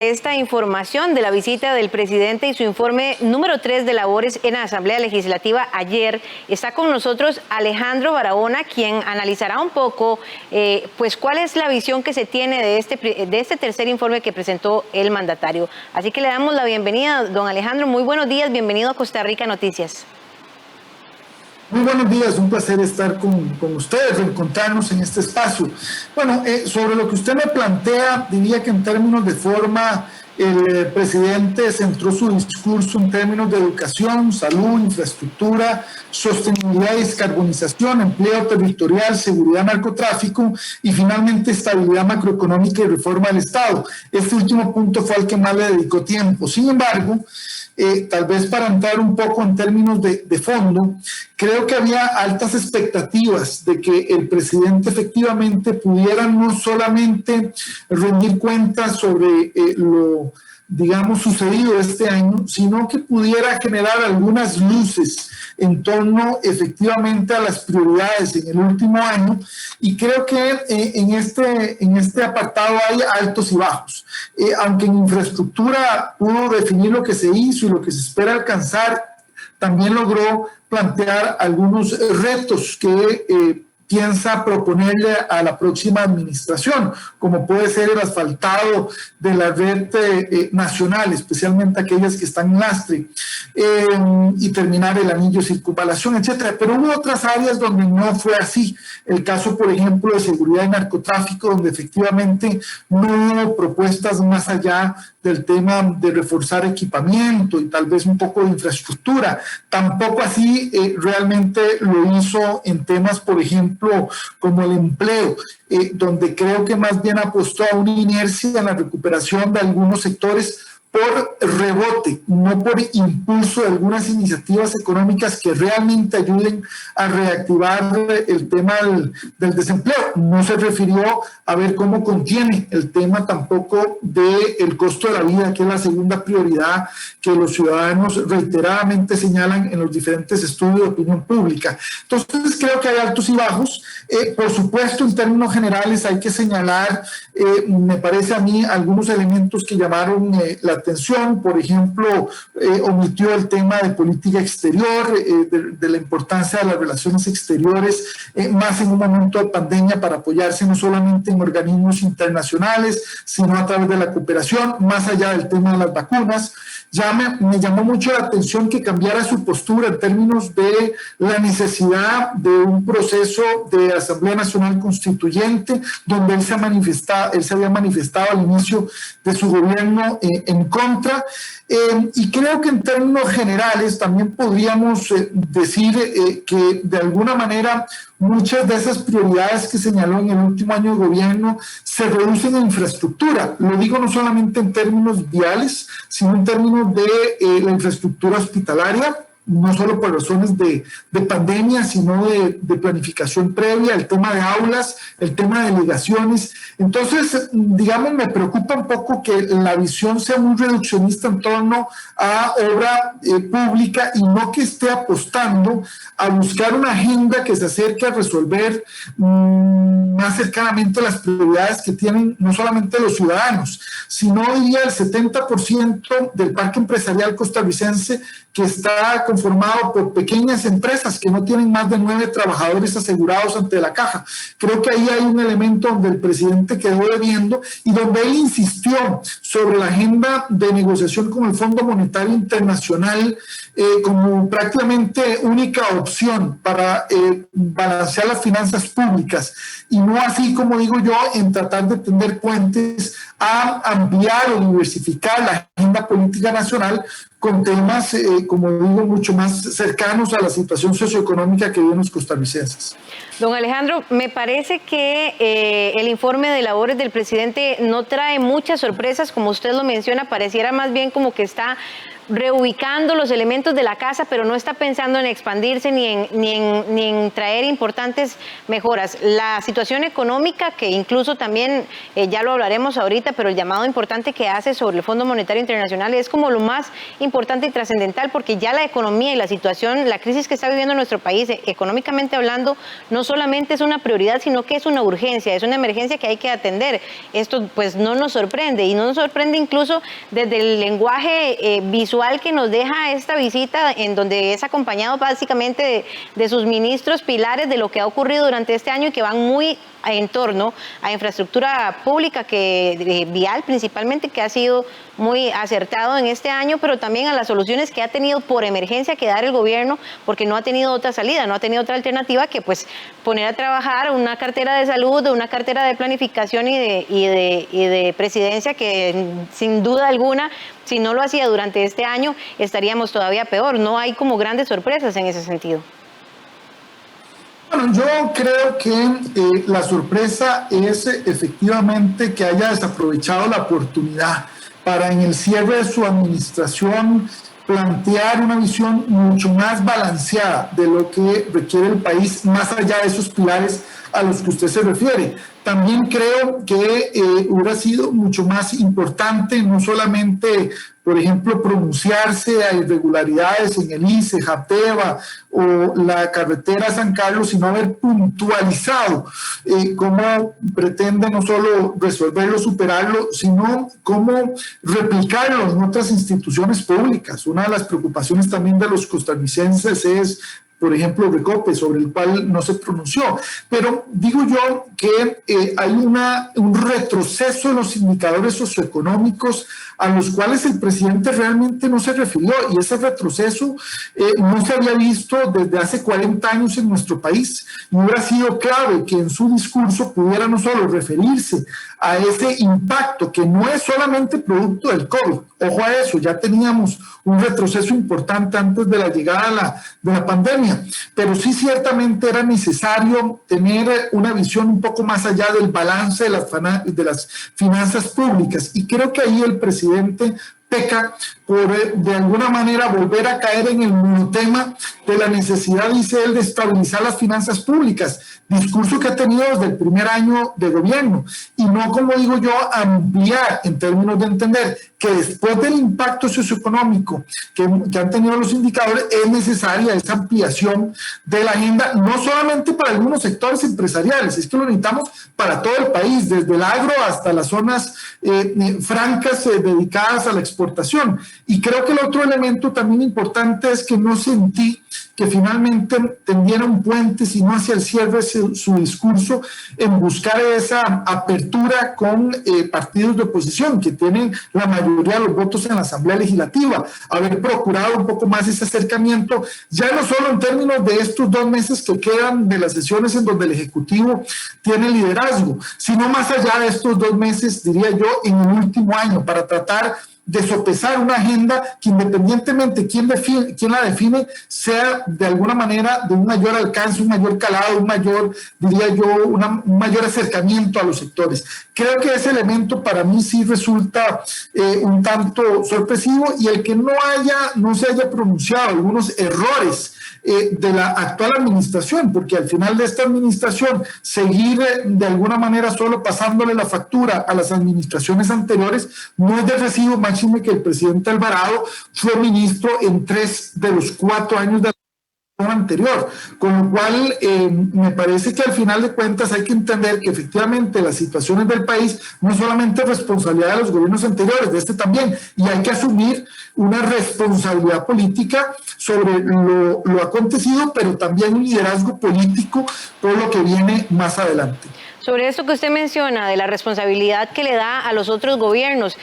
Esta información de la visita del presidente y su informe número 3 de labores en la Asamblea Legislativa ayer. Está con nosotros Alejandro Barahona, quien analizará un poco pues cuál es la visión que se tiene de este tercer informe que presentó el mandatario. Así que le damos la bienvenida, don Alejandro. Muy buenos días, bienvenido a Costa Rica Noticias. Muy buenos días, un placer estar con ustedes, reencontrarnos en este espacio. Bueno, sobre lo que usted me plantea, diría que en términos de forma, el presidente centró su discurso en términos de educación, salud, infraestructura, sostenibilidad y descarbonización, empleo territorial, seguridad, narcotráfico y finalmente estabilidad macroeconómica y reforma del Estado. Este último punto fue al que más le dedicó tiempo. Sin embargo, tal vez para entrar un poco en términos de fondo, creo que había altas expectativas de que el presidente efectivamente pudiera no solamente rendir cuentas sobre lo, digamos, sucedido este año, sino que pudiera generar algunas luces en torno efectivamente a las prioridades en el último año, y creo que en este apartado hay altos y bajos. Aunque en infraestructura pudo definir lo que se hizo y lo que se espera alcanzar, también logró plantear algunos retos que piensa proponerle a la próxima administración, como puede ser el asfaltado de la red nacional, especialmente aquellas que están en lastre, y terminar el anillo de circunvalación, etcétera. Pero hubo otras áreas donde no fue así. El caso, por ejemplo, de seguridad y narcotráfico, donde efectivamente no hubo propuestas más allá del tema de reforzar equipamiento y tal vez un poco de infraestructura. Tampoco así realmente lo hizo en temas, por ejemplo, como el empleo, donde creo que más bien apostó a una inercia en la recuperación de algunos sectores por rebote, no por impulso de algunas iniciativas económicas que realmente ayuden a reactivar el tema del desempleo. No se refirió a ver cómo contiene el tema tampoco del costo de la vida, que es la segunda prioridad que los ciudadanos reiteradamente señalan en los diferentes estudios de opinión pública. Entonces creo que hay altos y bajos. Por supuesto, en términos generales hay que señalar, me parece a mí, algunos elementos que llamaron la atención. Por ejemplo, omitió el tema de política exterior, de la importancia de las relaciones exteriores, más en un momento de pandemia, para apoyarse no solamente en organismos internacionales, sino a través de la cooperación, más allá del tema de las vacunas. Ya me llamó mucho la atención que cambiara su postura en términos de la necesidad de un proceso de Asamblea Nacional Constituyente, donde él se había manifestado al inicio de su gobierno en contra. Y creo que en términos generales también podríamos decir que de alguna manera muchas de esas prioridades que señaló en el último año de gobierno se reducen en infraestructura. Lo digo no solamente en términos viales, sino en términos de la infraestructura hospitalaria, no solo por razones de pandemia, sino de planificación previa, el tema de aulas, el tema de delegaciones. Entonces, digamos, me preocupa un poco que la visión sea muy reduccionista en torno a obra pública, y no que esté apostando a buscar una agenda que se acerque a resolver más cercanamente las prioridades que tienen no solamente los ciudadanos, sino diría el 70% del parque empresarial costarricense, que está conformado por pequeñas empresas que no tienen más de 9 trabajadores asegurados ante la caja. Creo que ahí hay un elemento donde el presidente quedó debiendo, y donde él insistió sobre la agenda de negociación con el Fondo Monetario Internacional como prácticamente única opción para balancear las finanzas públicas, y no así, como digo yo, en tratar de tender puentes a ampliar o diversificar la agenda política nacional con temas, como digo, mucho más cercanos a la situación socioeconómica que viven los costarricenses. Don Alejandro, me parece que el informe de labores del presidente no trae muchas sorpresas, como usted lo menciona. Pareciera más bien como que está reubicando los elementos de la casa, pero no está pensando en expandirse ni en traer importantes mejoras. La situación económica, que incluso también, ya lo hablaremos ahorita, pero el llamado importante que hace sobre el Fondo Monetario Internacional es como lo más importante importante y trascendental porque ya la economía y la situación, la crisis que está viviendo nuestro país, económicamente hablando, no solamente es una prioridad, sino que es una urgencia, es una emergencia que hay que atender. Esto pues no nos sorprende y no nos sorprende incluso desde el lenguaje visual que nos deja esta visita, en donde es acompañado básicamente de sus ministros pilares de lo que ha ocurrido durante este año y que van muy en torno a infraestructura pública, vial principalmente, que ha sido muy acertado en este año, pero también a las soluciones que ha tenido por emergencia que dar el gobierno, porque no ha tenido otra salida, no ha tenido otra alternativa que pues poner a trabajar una cartera de salud, una cartera de planificación y de presidencia que sin duda alguna, si no lo hacía durante este año, estaríamos todavía peor. No hay como grandes sorpresas en ese sentido. Bueno, yo creo que la sorpresa es efectivamente que haya desaprovechado la oportunidad para en el cierre de su administración plantear una visión mucho más balanceada de lo que requiere el país, más allá de esos pilares a los que usted se refiere. También creo que hubiera sido mucho más importante no solamente, por ejemplo, pronunciarse a irregularidades en el ICE, Jateva o la carretera San Carlos, sino haber puntualizado cómo pretende no solo resolverlo, superarlo, sino cómo replicarlo en otras instituciones públicas. Una de las preocupaciones también de los costarricenses es, por ejemplo, Recope, sobre el cual no se pronunció. Pero digo yo que hay un retroceso en los indicadores socioeconómicos a los cuales el presidente realmente no se refirió, y ese retroceso no se había visto desde hace 40 años en nuestro país. Y hubiera sido clave que en su discurso pudiera no solo referirse a ese impacto, que no es solamente producto del COVID, ojo a eso, ya teníamos un retroceso importante antes de la llegada de la pandemia, pero sí ciertamente era necesario tener una visión un poco más allá del balance de las finanzas públicas, y creo que ahí el presidente peca por de alguna manera volver a caer en el monotema de la necesidad, dice él, de estabilizar las finanzas públicas, discurso que ha tenido desde el primer año de gobierno, y no, como digo yo, ampliar en términos de entender que después del impacto socioeconómico que han tenido los indicadores, es necesaria esa ampliación de la agenda, no solamente para algunos sectores empresariales, es que lo necesitamos para todo el país, desde el agro hasta las zonas francas dedicadas a la exportación. Y creo que el otro elemento también importante es que no sentí que finalmente tendiera un puente, sino hacia el cierre su discurso en buscar esa apertura con partidos de oposición que tienen la mayoría de los votos en la Asamblea Legislativa, haber procurado un poco más ese acercamiento, ya no solo en términos de estos 2 meses que quedan de las sesiones en donde el Ejecutivo tiene liderazgo, sino más allá de estos 2 meses, diría yo, en el último año, para tratar de sopesar una agenda que, independientemente quién la define, sea de alguna manera de un mayor alcance, un mayor calado, un mayor, diría yo, un mayor acercamiento a los sectores. Creo que ese elemento para mí sí resulta un tanto sorpresivo, y el que no se haya pronunciado algunos errores de la actual administración, porque al final de esta administración seguir de alguna manera solo pasándole la factura a las administraciones anteriores no es de recibo, máxime que el presidente Alvarado fue ministro en 3 de los 4 años de la anterior, con lo cual me parece que al final de cuentas hay que entender que efectivamente las situaciones del país no solamente es responsabilidad de los gobiernos anteriores, de este también, y hay que asumir una responsabilidad política sobre lo acontecido, pero también un liderazgo político por lo que viene más adelante. Sobre esto que usted menciona, de la responsabilidad que le da a los otros gobiernos,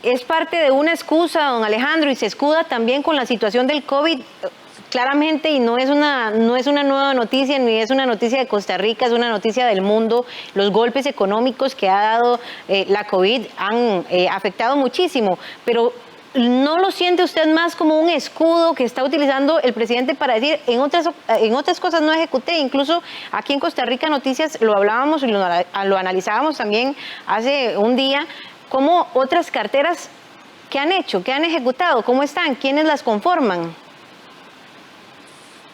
es parte de una excusa, don Alejandro, y se escuda también con la situación del COVID. Claramente, y no es una nueva noticia, ni es una noticia de Costa Rica, es una noticia del mundo. Los golpes económicos que ha dado la COVID han afectado muchísimo, pero ¿no lo siente usted más como un escudo que está utilizando el presidente para decir en otras cosas no ejecuté? Incluso aquí en Costa Rica Noticias lo hablábamos y lo analizábamos también hace un día, como otras carteras que han hecho, que han ejecutado, cómo están, quiénes las conforman.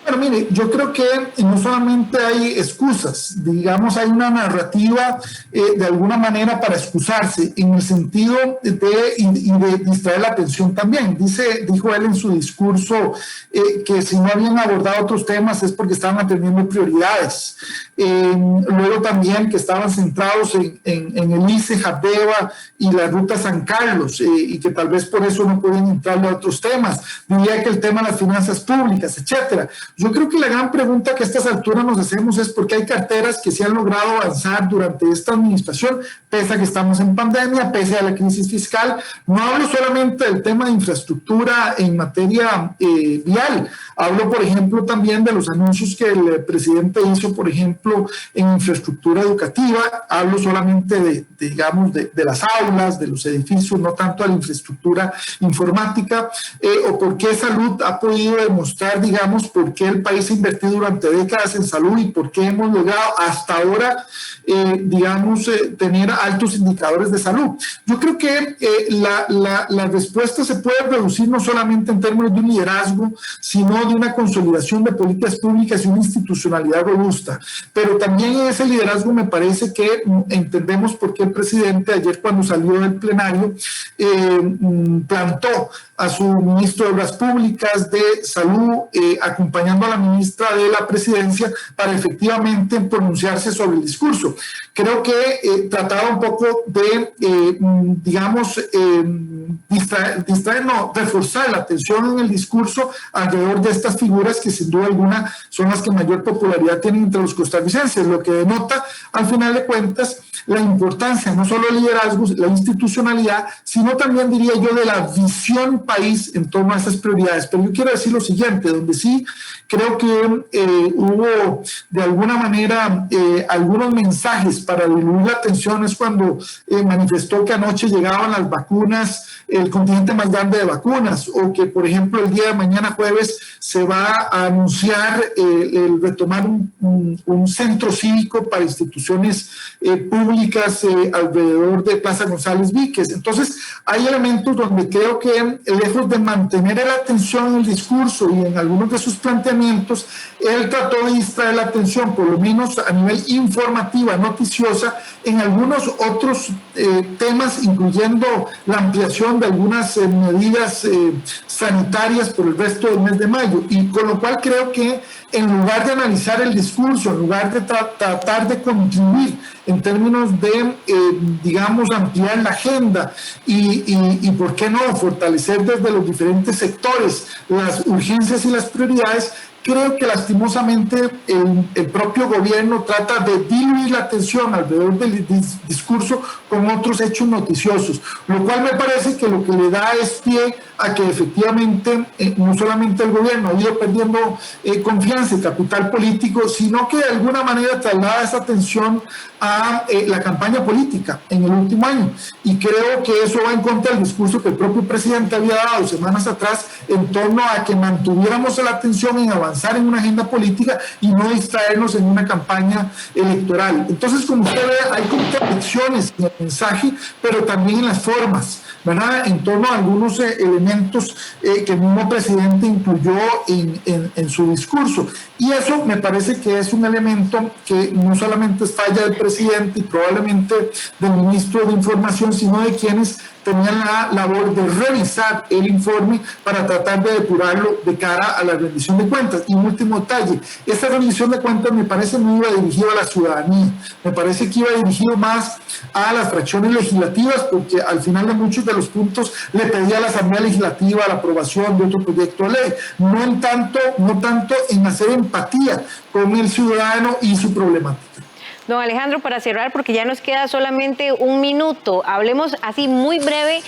Bueno, mire, yo creo que no solamente hay excusas, digamos, hay una narrativa de alguna manera para excusarse, en el sentido de distraer la atención también. Dijo él en su discurso que si no habían abordado otros temas es porque estaban atendiendo prioridades. Luego también que estaban centrados en el ICE, Jadeva y la ruta San Carlos, y que tal vez por eso no pueden entrarle a otros temas. Diría que el tema de las finanzas públicas, etcétera. Yo creo que la gran pregunta que a estas alturas nos hacemos es por qué hay carteras que se han logrado avanzar durante esta administración, pese a que estamos en pandemia, pese a la crisis fiscal. No hablo solamente del tema de infraestructura en materia vial, hablo, por ejemplo, también de los anuncios que el presidente hizo, por ejemplo, en infraestructura educativa. Hablo solamente de las aulas, de los edificios, no tanto de la infraestructura informática, o por qué salud ha podido demostrar, digamos, por qué el país ha invertido durante décadas en salud y por qué hemos logrado hasta ahora, tener altos indicadores de salud. Yo creo que la respuesta se puede reducir no solamente en términos de un liderazgo, sino de una consolidación de políticas públicas y una institucionalidad robusta. Pero también en ese liderazgo me parece que entendemos por qué el presidente ayer, cuando salió del plenario, plantó a su ministro de Obras Públicas, de Salud, acompañando a la ministra de la Presidencia para efectivamente pronunciarse sobre el discurso. Creo que trataba un poco de, reforzar la atención en el discurso alrededor de estas figuras que sin duda alguna son las que mayor popularidad tienen entre los costarricenses, lo que denota al final de cuentas la importancia no solo del liderazgo, la institucionalidad, sino también, diría yo, de la visión país en torno a estas prioridades. Pero yo quiero decir lo siguiente, donde sí creo que hubo de alguna manera algunos mensajes para diluir la atención es cuando manifestó que anoche llegaban las vacunas, el contingente más grande de vacunas, o que, por ejemplo, el día de mañana jueves se va a anunciar el retomar un centro cívico para instituciones públicas alrededor de Plaza González Víquez. Entonces, hay elementos donde creo que, lejos de mantener la atención en el discurso y en algunos de sus planteamientos, él trató de distraer la atención, por lo menos a nivel informativa, noticiosa, en algunos otros temas, incluyendo la ampliación de algunas medidas sanitarias por el resto del mes de mayo, y con lo cual creo que en lugar de analizar el discurso, en lugar de tratar de contribuir en términos de, ampliar la agenda y por qué no, fortalecer desde los diferentes sectores las urgencias y las prioridades, creo que lastimosamente el propio gobierno trata de diluir la atención alrededor del discurso con otros hechos noticiosos, lo cual me parece que lo que le da es pie a que efectivamente no solamente el gobierno ha ido perdiendo confianza y capital político, sino que de alguna manera traslada esa atención a la campaña política en el último año. Y creo que eso va en contra del discurso que el propio presidente había dado semanas atrás en torno a que mantuviéramos la atención en avanzar en una agenda política y no distraernos en una campaña electoral. Entonces, como usted ve, hay contradicciones en el mensaje, pero también en las formas, ¿verdad?, en torno a algunos elementos que el mismo presidente incluyó en su discurso. Y eso me parece que es un elemento que no solamente es falla del presidente y probablemente del ministro de Información, sino de quienes tenían la labor de revisar el informe para tratar de depurarlo de cara a la rendición de cuentas. Y un último detalle, esta rendición de cuentas me parece no iba dirigido a la ciudadanía, me parece que iba dirigido más a las fracciones legislativas, porque al final de muchos de los puntos le pedía a la Asamblea Legislativa la aprobación de otro proyecto de ley, no tanto en hacer empatía con el ciudadano y su problemática. Don Alejandro, para cerrar, porque ya nos queda solamente un minuto, hablemos así muy breve,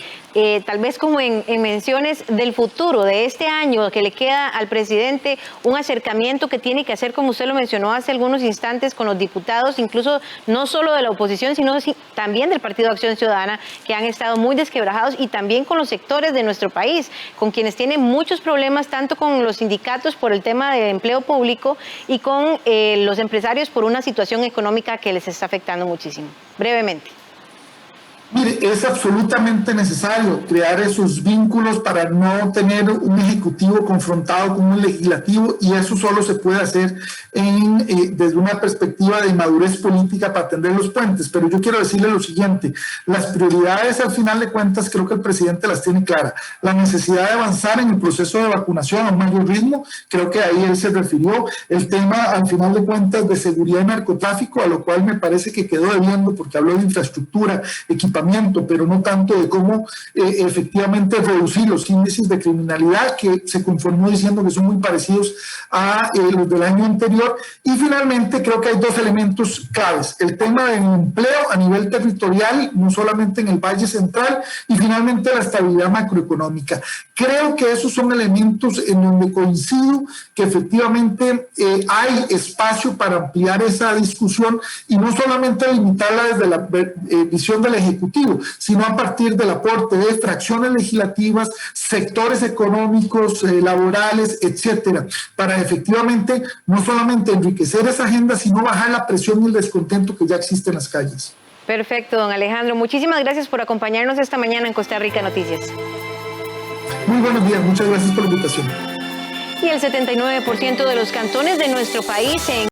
tal vez como en menciones del futuro, de este año que le queda al presidente, un acercamiento que tiene que hacer, como usted lo mencionó hace algunos instantes, con los diputados, incluso no solo de la oposición, sino también del Partido Acción Ciudadana, que han estado muy desquebrajados, y también con los sectores de nuestro país, con quienes tienen muchos problemas, tanto con los sindicatos por el tema de empleo público y con los empresarios por una situación económica que les está afectando muchísimo. Brevemente. Mire, es absolutamente necesario crear esos vínculos para no tener un ejecutivo confrontado con un legislativo, y eso solo se puede hacer desde una perspectiva de madurez política para tender los puentes. Pero yo quiero decirle lo siguiente: las prioridades, al final de cuentas, creo que el presidente las tiene claras. La necesidad de avanzar en el proceso de vacunación a un mayor ritmo, creo que ahí él se refirió. El tema, al final de cuentas, de seguridad y narcotráfico, a lo cual me parece que quedó debiendo, porque habló de infraestructura, equipamiento, pero no tanto de cómo efectivamente reducir los índices de criminalidad, que se conformó diciendo que son muy parecidos a los del año anterior. Y finalmente creo que hay dos elementos claves: el tema del empleo a nivel territorial, no solamente en el Valle Central, y finalmente la estabilidad macroeconómica. Creo que esos son elementos en donde coincido que efectivamente hay espacio para ampliar esa discusión, y no solamente limitarla desde la visión del Ejecutivo, sino a partir del aporte de fracciones legislativas, sectores económicos, laborales, etcétera, para efectivamente no solamente enriquecer esa agenda, sino bajar la presión y el descontento que ya existe en las calles. Perfecto, don Alejandro. Muchísimas gracias por acompañarnos esta mañana en Costa Rica Noticias. Muy buenos días, muchas gracias por la invitación. Y el 79% de los cantones de nuestro país se